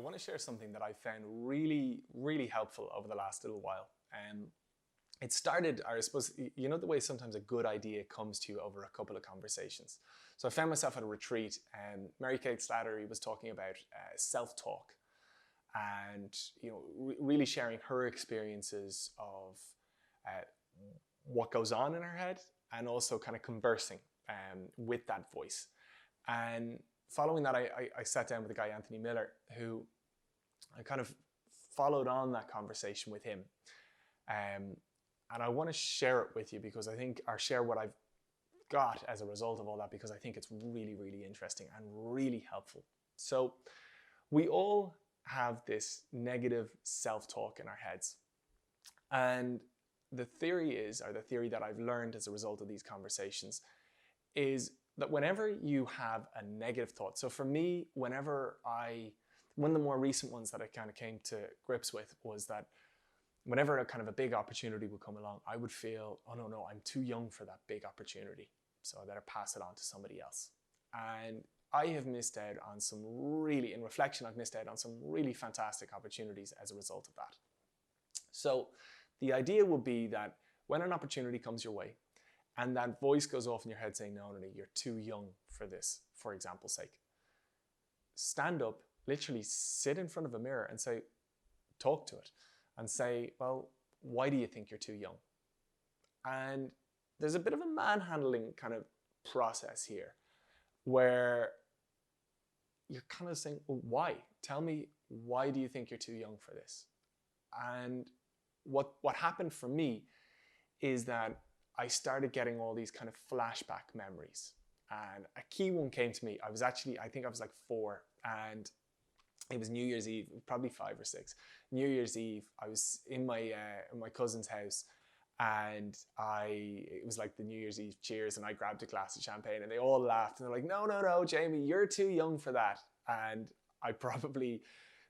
want to share something that I found really, really helpful over the last little while. It started, I suppose, you know the way sometimes a good idea comes to you over a couple of conversations. So I found myself at a retreat and Mary Kate Slattery was talking about self-talk and really sharing her experiences of what goes on in her head and also kind of conversing with that voice. And following that, I sat down with a guy, Anthony Miller, who I kind of followed on that conversation with him. And I want to share it with you because I think, or share what I've got as a result of all that, because I think it's really, really interesting and really helpful. So we all have this negative self-talk in our heads. And the theory is, or the theory that I've learned as a result of these conversations, is that whenever you have a negative thought, so for me, one of the more recent ones that I kind of came to grips with was that whenever a big opportunity would come along, I would feel, oh no, I'm too young for that big opportunity, so I better pass it on to somebody else. And I have missed out on in reflection, I've missed out on some really fantastic opportunities as a result of that. So the idea would be that when an opportunity comes your way, and that voice goes off in your head saying, no, you're too young for this, for example's sake, stand up, literally sit in front of a mirror and say, talk to it. And say, well, why do you think you're too young? And there's a bit of a manhandling kind of process here where you're kind of saying, well, why? Tell me, why do you think you're too young for this? And what happened for me is that I started getting all these kind of flashback memories. And a key one came to me. I think I was like 4, and it was New Year's Eve, probably 5 or 6. New Year's Eve, I was in my cousin's house, and it was like the New Year's Eve cheers, and I grabbed a glass of champagne, and they all laughed, and they're like, no, Jamie, you're too young for that. And I probably,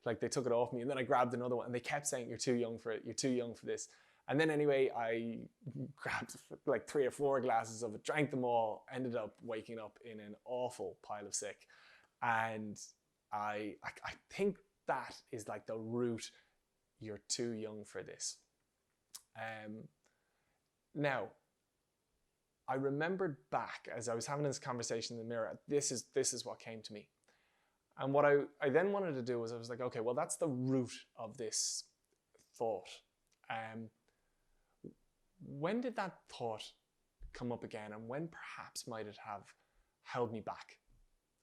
they took it off me, and then I grabbed another one, and they kept saying, you're too young for it, you're too young for this. And then anyway, I grabbed 3 or 4 glasses of it, drank them all, ended up waking up in an awful pile of sick. And I think that is the root, you're too young for this. Now, I remembered back as I was having this conversation in the mirror, this is what came to me. And what I then wanted to do was I was like, okay, well, that's the root of this thought. When did that thought come up again, and when perhaps might it have held me back?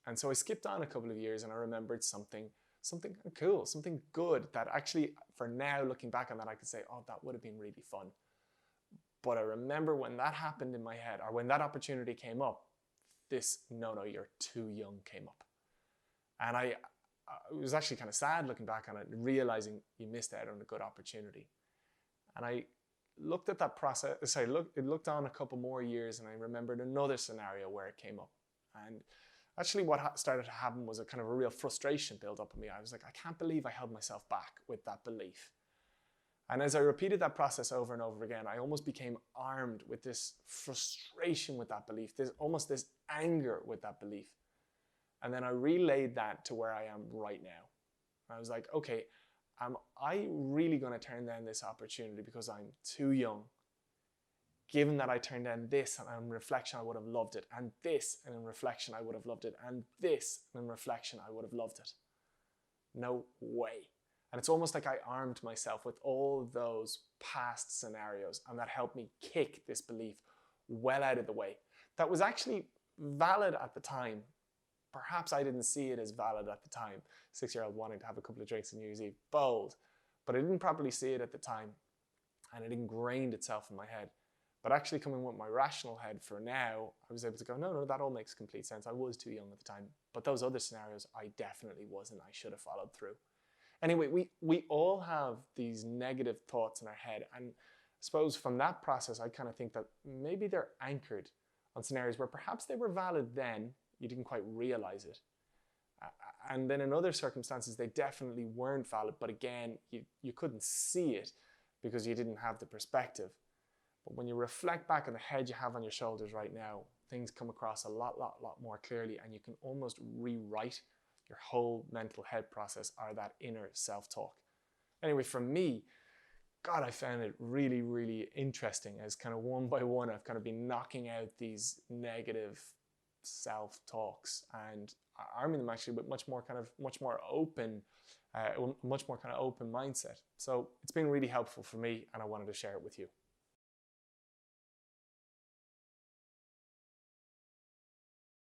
And so I skipped on a couple of years and I remembered something cool, something good that actually, for now, looking back on that, I could say, oh, that would have been really fun. But I remember when that happened in my head, or when that opportunity came up, this, no, you're too young came up. And I was actually kind of sad looking back on it, realizing you missed out on a good opportunity. And I looked at that process, it looked on a couple more years, and I remembered another scenario where it came up. And actually what started to happen was a kind of a real frustration built up in me. I was like, I can't believe I held myself back with that belief. And as I repeated that process over and over again, I almost became armed with this frustration with that belief, almost this anger with that belief. And then I relayed that to where I am right now. I was like, okay, am I really going to turn down this opportunity because I'm too young? Given that I turned down this, and in reflection I would have loved it, and this, and in reflection I would have loved it, and this, and in reflection I would have loved it. No way. And it's almost like I armed myself with all of those past scenarios, and that helped me kick this belief well out of the way. That was actually valid at the time. Perhaps I didn't see it as valid at the time. 6-year-old wanting to have a couple of drinks on New Year's Eve, bold. But I didn't properly see it at the time, and it ingrained itself in my head. But actually coming with my rational head for now, I was able to go, no, that all makes complete sense. I was too young at the time. But those other scenarios, I definitely wasn't. I should have followed through. Anyway, we all have these negative thoughts in our head. And I suppose from that process, I kind of think that maybe they're anchored on scenarios where perhaps they were valid then, you didn't quite realize it. And then in other circumstances, they definitely weren't valid. But again, you couldn't see it because you didn't have the perspective. But when you reflect back on the head you have on your shoulders right now, things come across a lot more clearly, and you can almost rewrite your whole mental health process are that inner self-talk. Anyway, for me, God, I found it really, really interesting as kind of one by one, I've kind of been knocking out these negative self-talks and arming them actually with much more open mindset. So it's been really helpful for me and I wanted to share it with you.